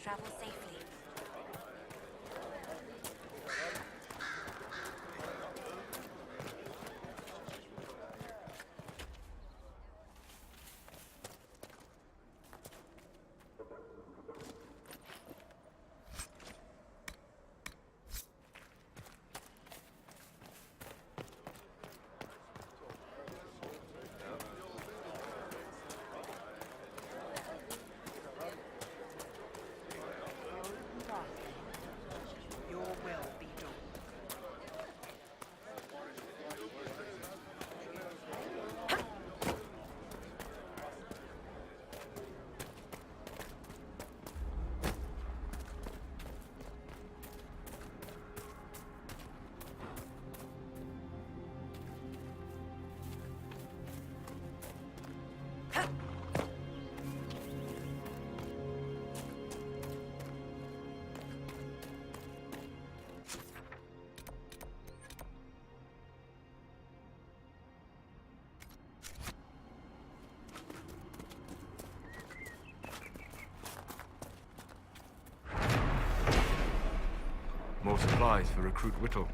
Travel safely. More supplies for Recruit Whittle.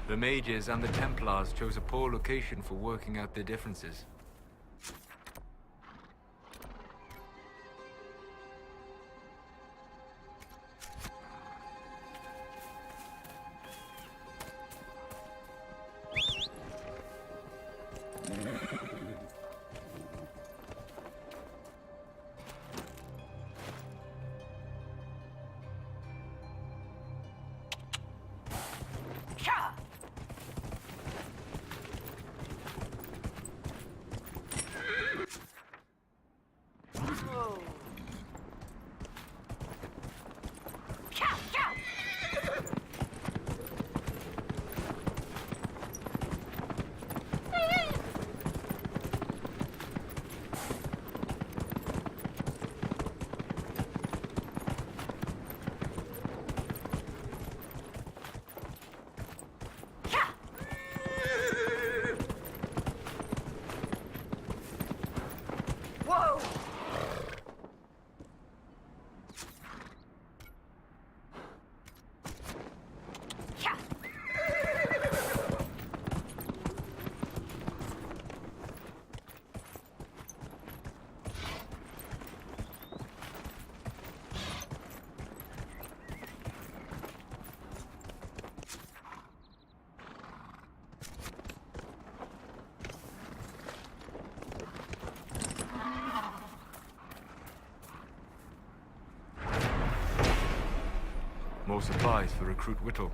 The mages and the Templars chose a poor location for working out their differences. More supplies for Recruit Whittle.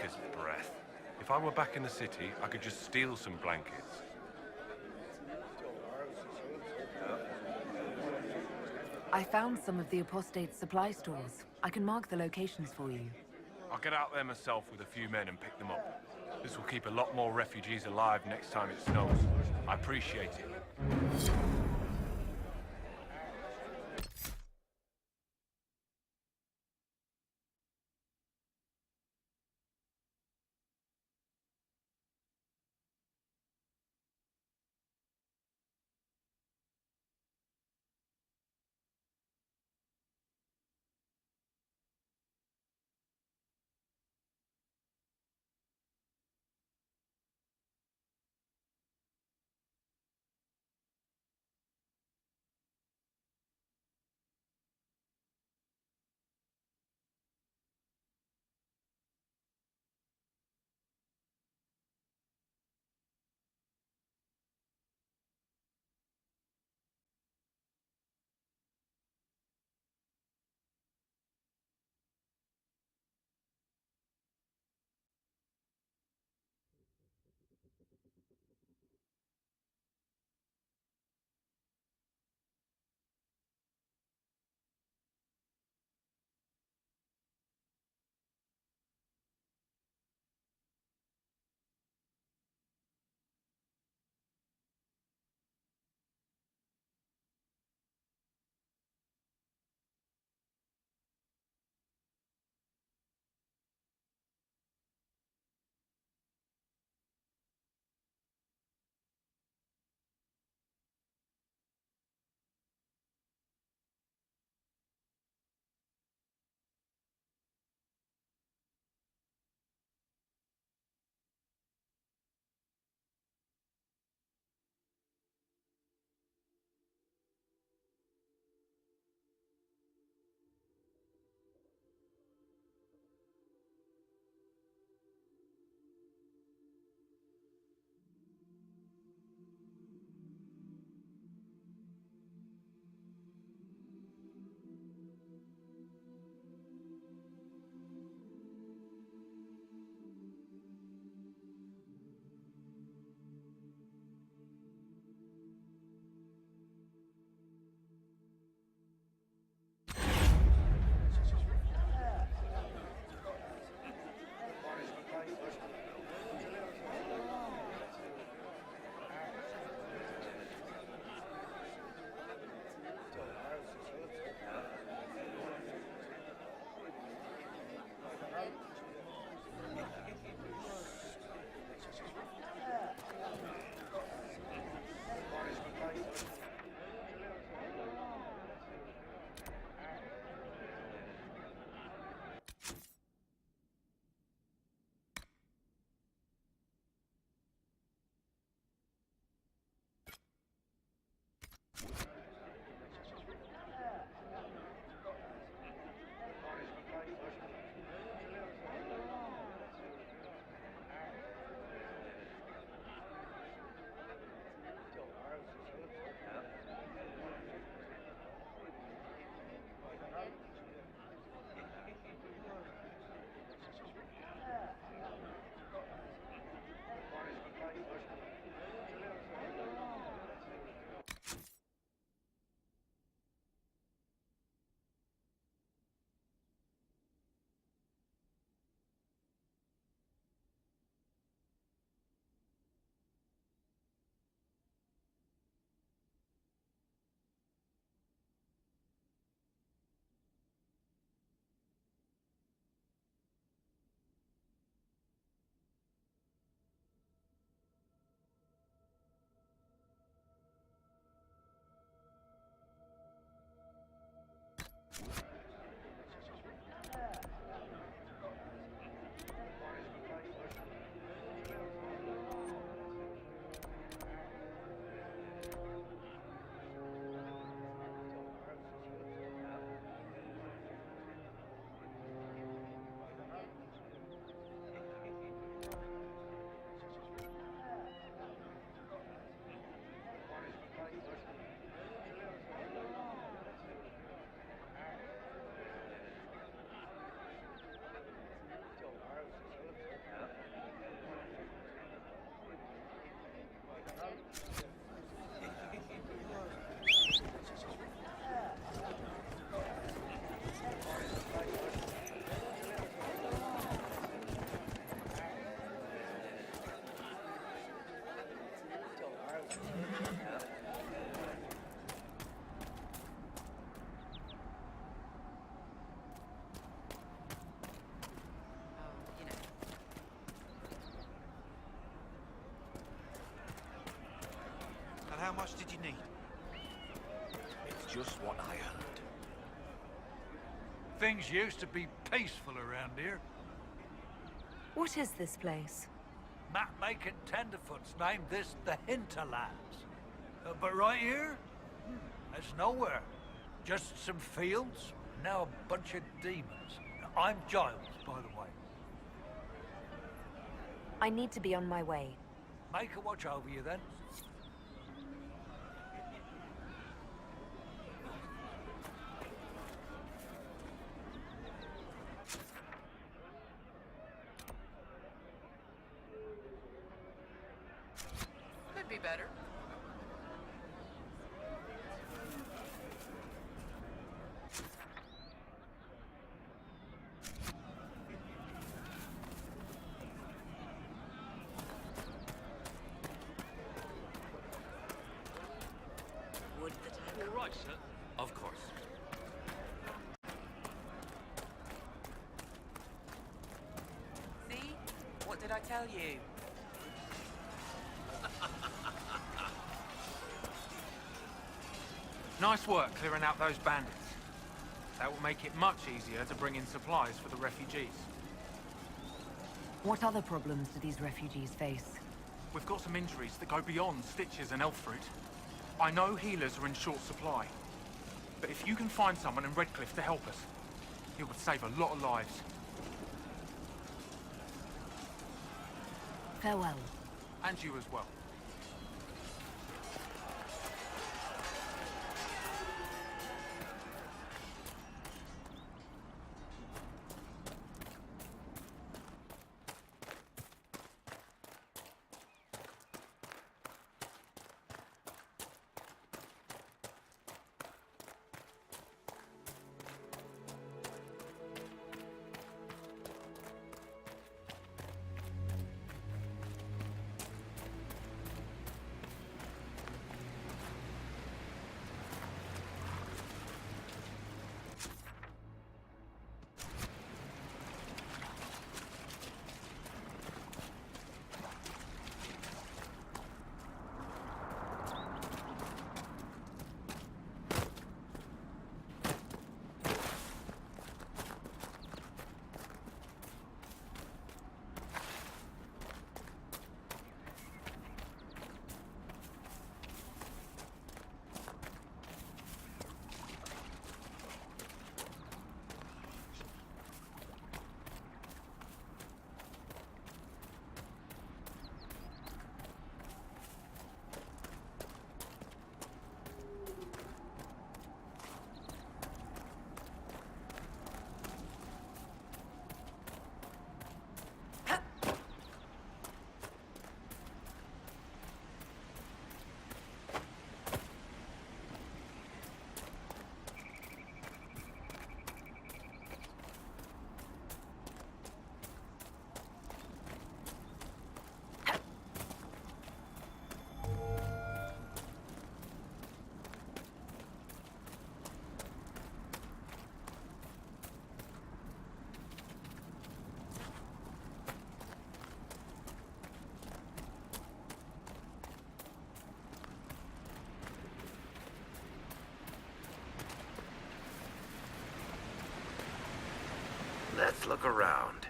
beggar's breath. If I were back in the city, I could just steal some blankets. I found some of the apostate's supply stores. I can mark the locations for you. I'll get out there myself with a few men and pick them up. This will keep a lot more refugees alive next time it snows. I appreciate it. much did you need? It's just what I heard. Things used to be peaceful around here. What is this place? Map-making tenderfoots named this the Hinterlands. But right here, there's nowhere. Just some fields, and now a bunch of demons. I'm Giles, by the way. I need to be on my way. Make a watch over you then. Could be better. Would that All right, sir. Of course. See? What did I tell you? Nice work clearing out those bandits. That will make it much easier to bring in supplies for the refugees. What other problems do these refugees face? We've got some injuries that go beyond stitches and elf fruit. I know healers are in short supply, but if you can find someone in Redcliffe to help us, it would save a lot of lives. Farewell. And you as well. Let's look around.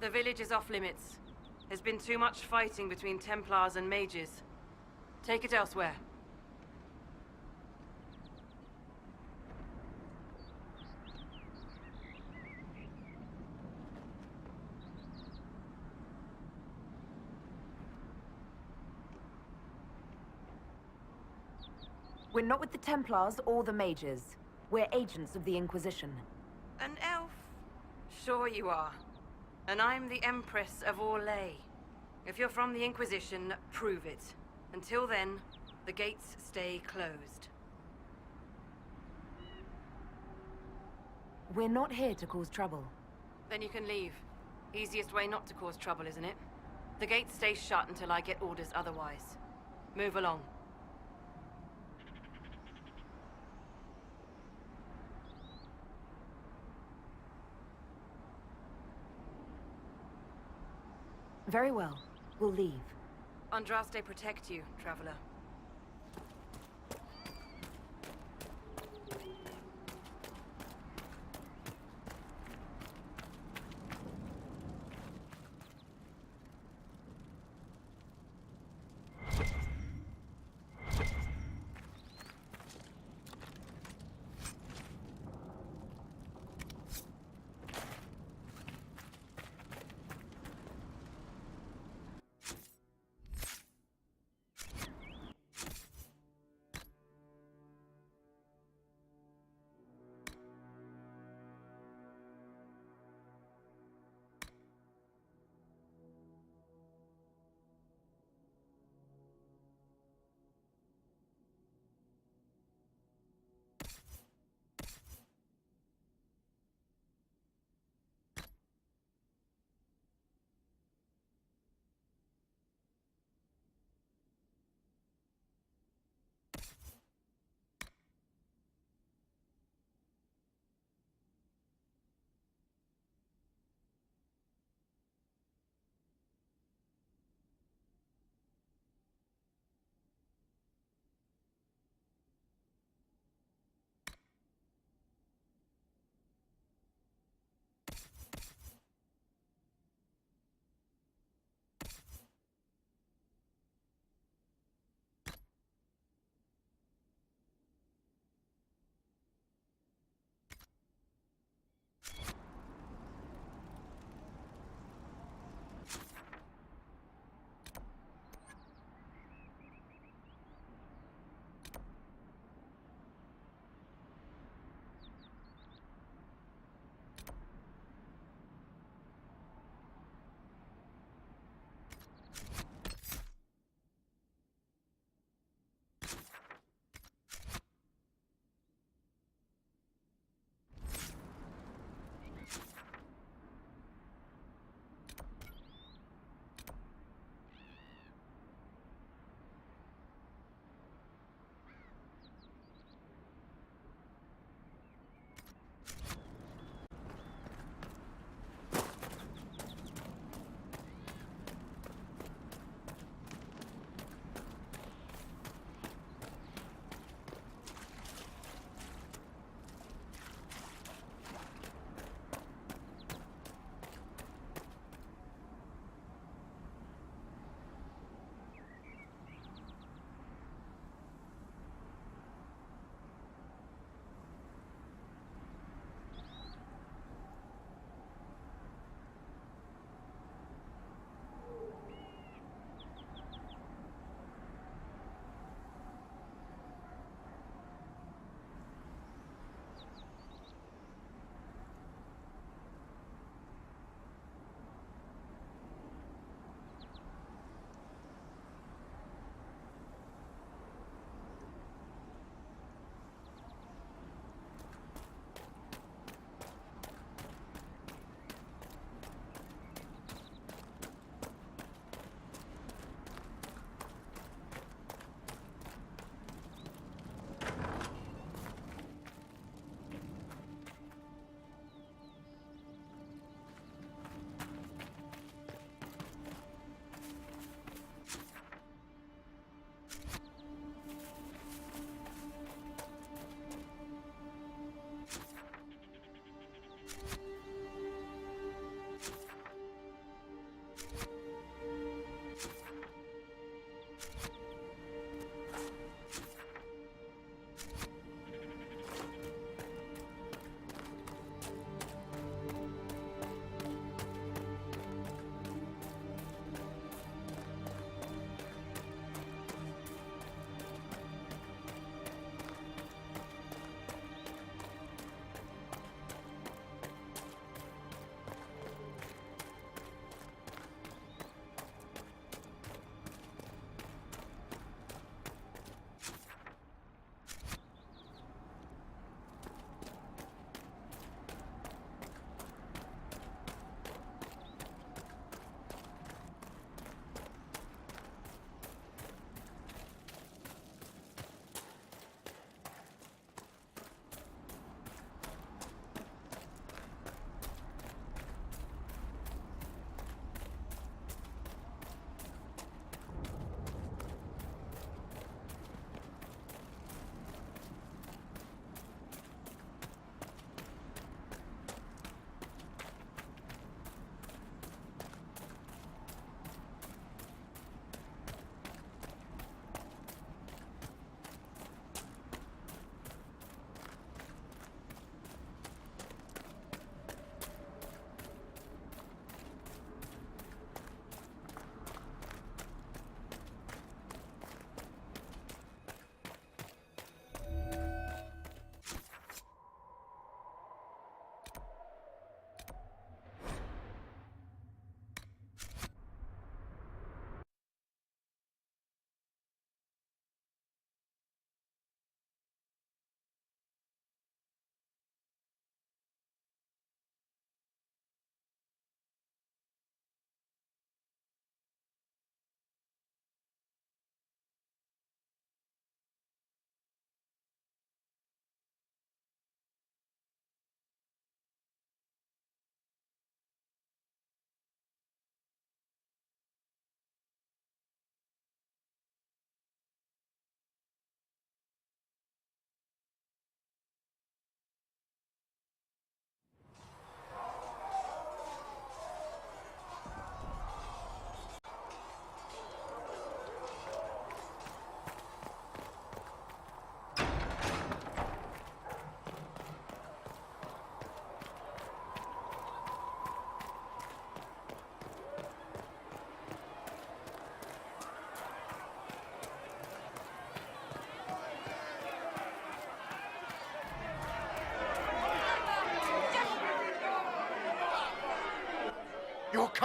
The village is off limits. There's been too much fighting between Templars and mages. Take it elsewhere. We're not with the Templars or the mages. We're agents of the Inquisition. An elf? Sure you are. And I'm the Empress of Orlais. If you're from the Inquisition, prove it. Until then, the gates stay closed. We're not here to cause trouble. Then you can leave. Easiest way not to cause trouble, isn't it? The gates stay shut until I get orders otherwise. Move along. Very well. We'll leave. Andraste protect you, traveler.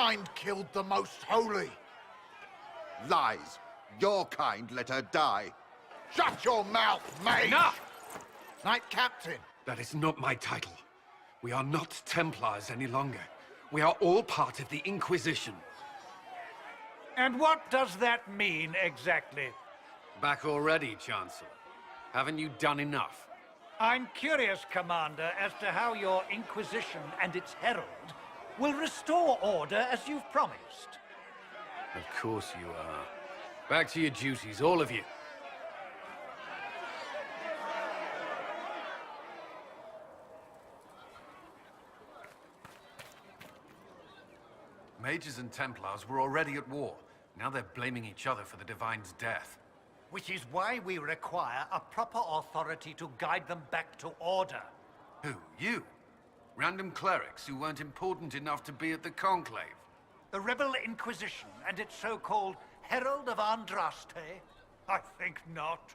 kind killed the Most Holy. Lies. Your kind let her die. Shut your mouth, mage! Enough! Knight Captain. That is not my title. We are not Templars any longer. We are all part of the Inquisition. And what does that mean, exactly? Back already, Chancellor. Haven't you done enough? I'm curious, Commander, as to how your Inquisition and its herald will restore order as you've promised. Of course you are. Back to your duties, all of you. Mages and Templars were already at war. Now they're blaming each other for the Divine's death. Which is why we require a proper authority to guide them back to order. Who? You? Random clerics who weren't important enough to be at the Conclave? The Rebel Inquisition and its so-called Herald of Andraste? I think not.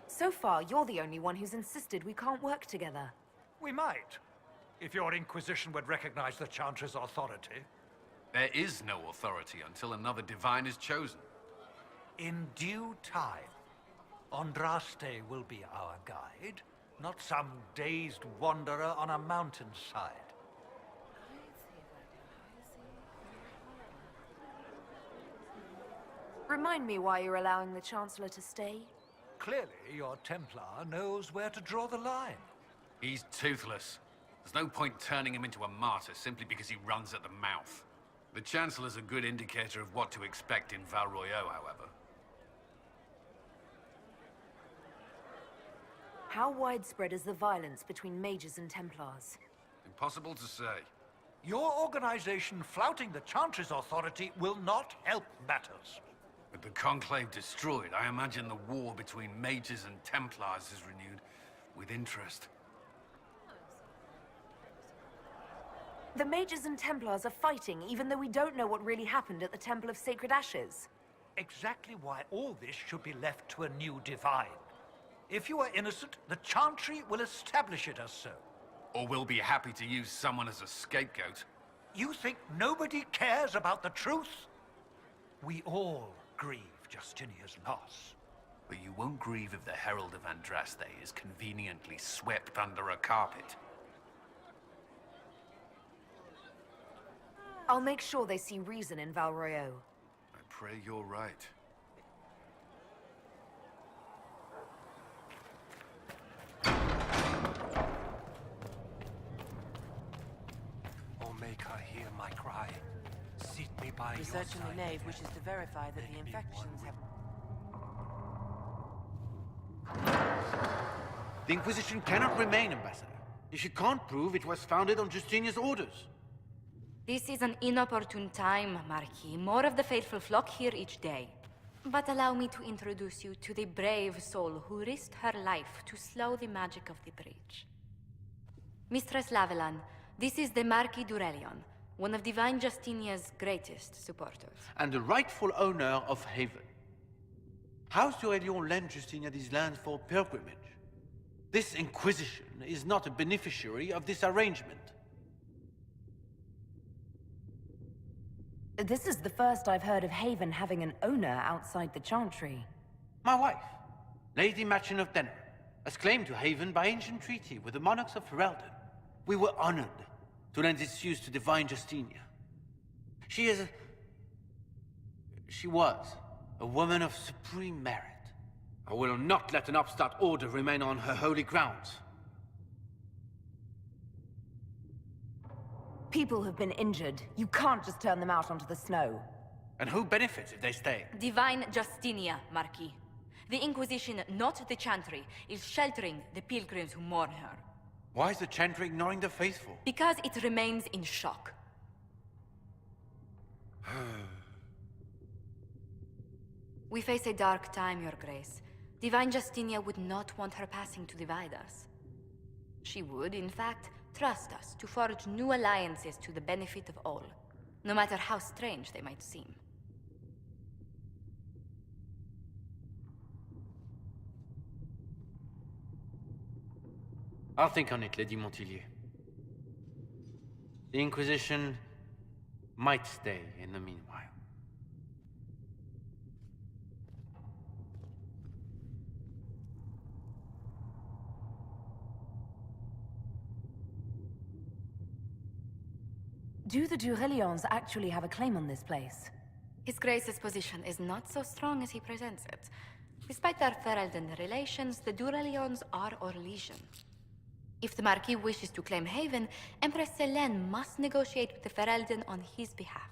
So far, you're the only one who's insisted we can't work together. We might, if your Inquisition would recognize the Chantry's authority. There is no authority until another Divine is chosen. In due time, Andraste will be our guide, not some dazed wanderer on a mountainside. Remind me why you're allowing the Chancellor to stay? Clearly, your Templar knows where to draw the line. He's toothless. There's no point turning him into a martyr simply because he runs at the mouth. The Chancellor's a good indicator of what to expect in Val Royeaux, however. How widespread is the violence between mages and Templars? Impossible to say. Your organization flouting the Chantry's authority will not help matters. With the Conclave destroyed, I imagine the war between mages and Templars is renewed with interest. The mages and Templars are fighting, even though we don't know what really happened at the Temple of Sacred Ashes. Exactly why all this should be left to a new Divine. If you are innocent, the Chantry will establish it as so. Or we'll be happy to use someone as a scapegoat. You think nobody cares about the truth? We all grieve Justinia's loss. But you won't grieve if the Herald of Andraste is conveniently swept under a carpet. I'll make sure they see reason in Val Royeaux. I pray you're right. Oh, make her hear my cry. Seat me by your Research in side. the nave wishes to verify that the infections have... The Inquisition cannot remain, Ambassador, if you can't prove it was founded on Justinia's orders. This is an inopportune time, Marquis. More of the faithful flock here each day. But allow me to introduce you to the brave soul who risked her life to slow the magic of the breach. Mistress Lavelan, this is the Marquis d'Aurelion, one of Divine Justinia's greatest supporters. And the rightful owner of Haven. House d'Aurelion lent Justinia these lands for pilgrimage. This Inquisition is not a beneficiary of this arrangement. This is the first I've heard of Haven having an owner outside the Chantry. My wife, Lady Machin of Denner, has claimed to Haven by ancient treaty with the monarchs of Ferelden. We were honored to lend its use to Divine Justinia. She was a woman of supreme merit. I will not let an upstart order remain on her holy grounds. People have been injured. You can't just turn them out onto the snow. And who benefits if they stay? Divine Justinia, Marquis. The Inquisition, not the Chantry, is sheltering the pilgrims who mourn her. Why is the Chantry ignoring the faithful? Because it remains in shock. We face a dark time, Your Grace. Divine Justinia would not want her passing to divide us. She would, in fact, trust us to forge new alliances to the benefit of all, no matter how strange they might seem. I'll think on it, Lady Montillier. The Inquisition might stay in the meanwhile. Do the Durelions actually have a claim on this place? His Grace's position is not so strong as he presents it. Despite their Ferelden relations, the Durelions are our legion. If the Marquis wishes to claim Haven, Empress Selene must negotiate with the Ferelden on his behalf.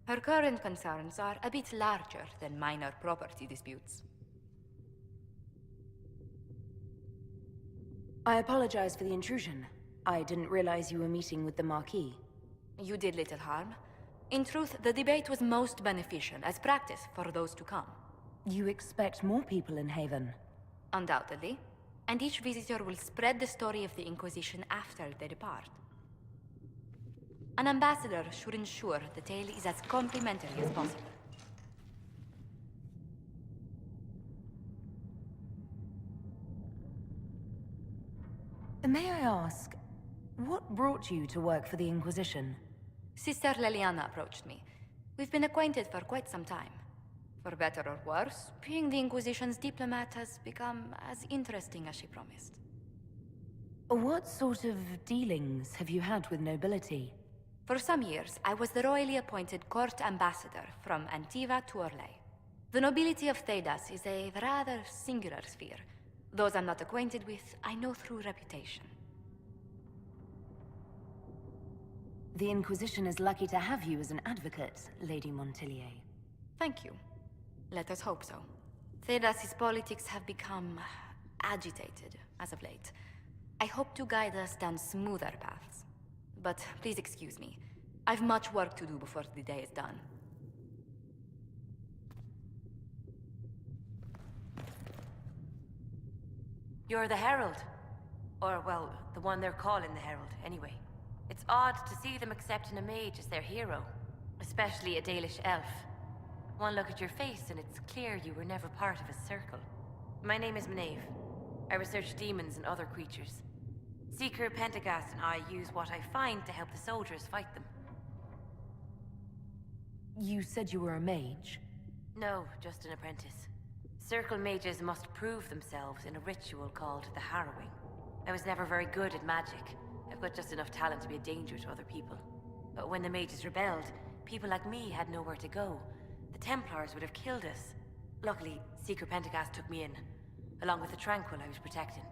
Her current concerns are a bit larger than minor property disputes. I apologize for the intrusion. I didn't realize you were meeting with the Marquis. You did little harm. In truth, the debate was most beneficial as practice for those to come. You expect more people in Haven? Undoubtedly. And each visitor will spread the story of the Inquisition after they depart. An ambassador should ensure the tale is as complimentary as possible. May I ask, what brought you to work for the Inquisition? Sister Leliana approached me. We've been acquainted for quite some time. For better or worse, being the Inquisition's diplomat has become as interesting as she promised. What sort of dealings have you had with nobility? For some years, I was the royally appointed court ambassador from Antiva to Orlais. The nobility of Thedas is a rather singular sphere. Those I'm not acquainted with, I know through reputation. The Inquisition is lucky to have you as an advocate, Lady Montillier. Thank you. Let us hope so. Thedas' politics have become agitated as of late. I hope to guide us down smoother paths. But please excuse me. I've much work to do before the day is done. You're the Herald. Or, well, the one they're calling the Herald, anyway. It's odd to see them accepting a mage as their hero. Especially a Dalish elf. One look at your face and it's clear you were never part of a circle. My name is Maeve. I research demons and other creatures. Seeker Pentagast and I use what I find to help the soldiers fight them. You said you were a mage? No, just an apprentice. Circle mages must prove themselves in a ritual called the Harrowing. I was never very good at magic. I've got just enough talent to be a danger to other people. But when the mages rebelled, people like me had nowhere to go. The Templars would have killed us. Luckily, Seeker Pentagast took me in, along with the Tranquil I was protecting.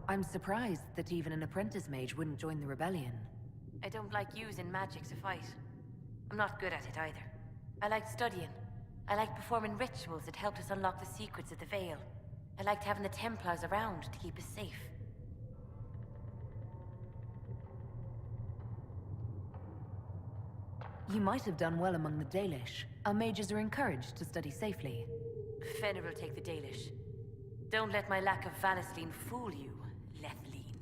I'm surprised that even an apprentice mage wouldn't join the rebellion. I don't like using magic to fight. I'm not good at it either. I liked studying. I liked performing rituals that helped us unlock the secrets of the Veil. I liked having the Templars around to keep us safe. You might have done well among the Dalish. Our mages are encouraged to study safely. Fenrir will take the Dalish. Don't let my lack of Valisleen fool you, Lethleen.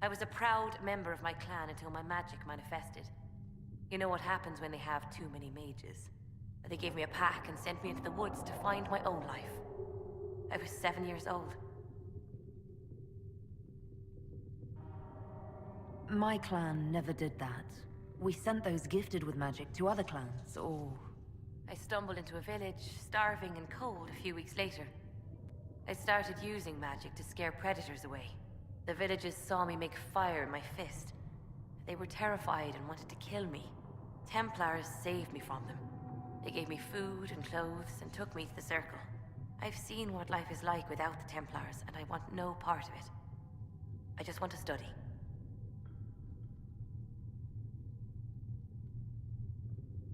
I was a proud member of my clan until my magic manifested. You know what happens when they have too many mages. They gave me a pack and sent me into the woods to find my own life. I was 7 years old. My clan never did that. We sent those gifted with magic to other clans, or... I stumbled into a village, starving and cold a few weeks later. I started using magic to scare predators away. The villagers saw me make fire in my fist. They were terrified and wanted to kill me. Templars saved me from them. They gave me food and clothes and took me to the Circle. I've seen what life is like without the Templars, and I want no part of it. I just want to study.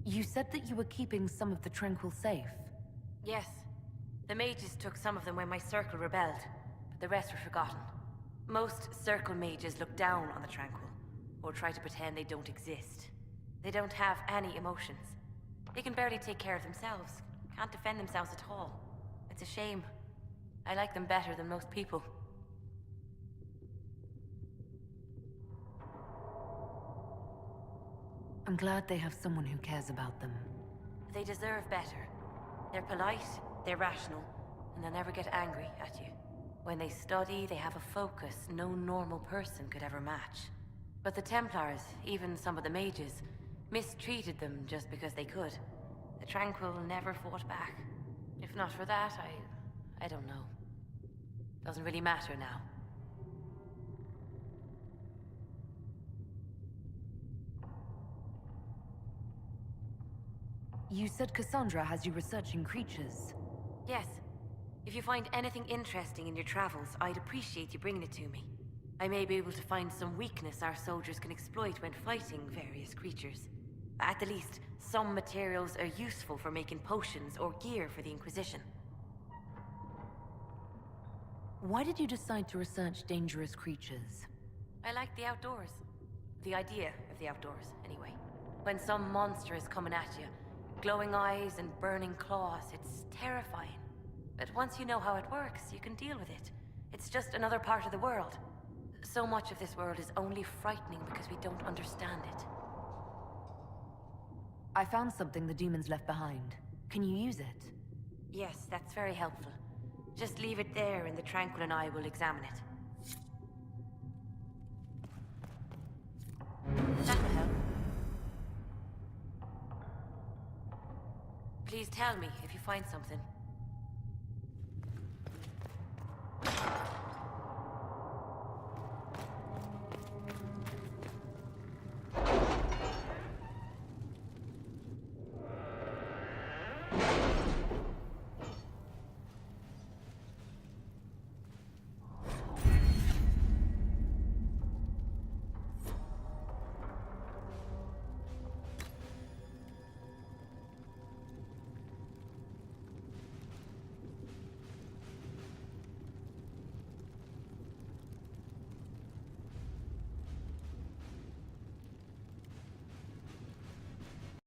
You said that you were keeping some of the Tranquil safe. Yes. The mages took some of them when my Circle rebelled, but the rest were forgotten. Most Circle mages look down on the Tranquil, or try to pretend they don't exist. They don't have any emotions. They can barely take care of themselves, can't defend themselves at all. It's a shame. I like them better than most people. I'm glad they have someone who cares about them. They deserve better. They're polite, they're rational, and they'll never get angry at you. When they study, they have a focus no normal person could ever match. But the Templars, even some of the mages, mistreated them just because they could. The Tranquil never fought back. If not for that, I don't know. Doesn't really matter now. You said Cassandra has you researching creatures. Yes. If you find anything interesting in your travels, I'd appreciate you bringing it to me. I may be able to find some weakness our soldiers can exploit when fighting various creatures. At the least, some materials are useful for making potions or gear for the Inquisition. Why did you decide to research dangerous creatures? I like the outdoors. The idea of the outdoors, anyway. When some monster is coming at you, glowing eyes and burning claws, it's terrifying. But once you know how it works, you can deal with it. It's just another part of the world. So much of this world is only frightening because we don't understand it. I found something the demons left behind. Can you use it? Yes, that's very helpful. Just leave it there and the Tranquil and I will examine it. That'll help. Please tell me if you find something.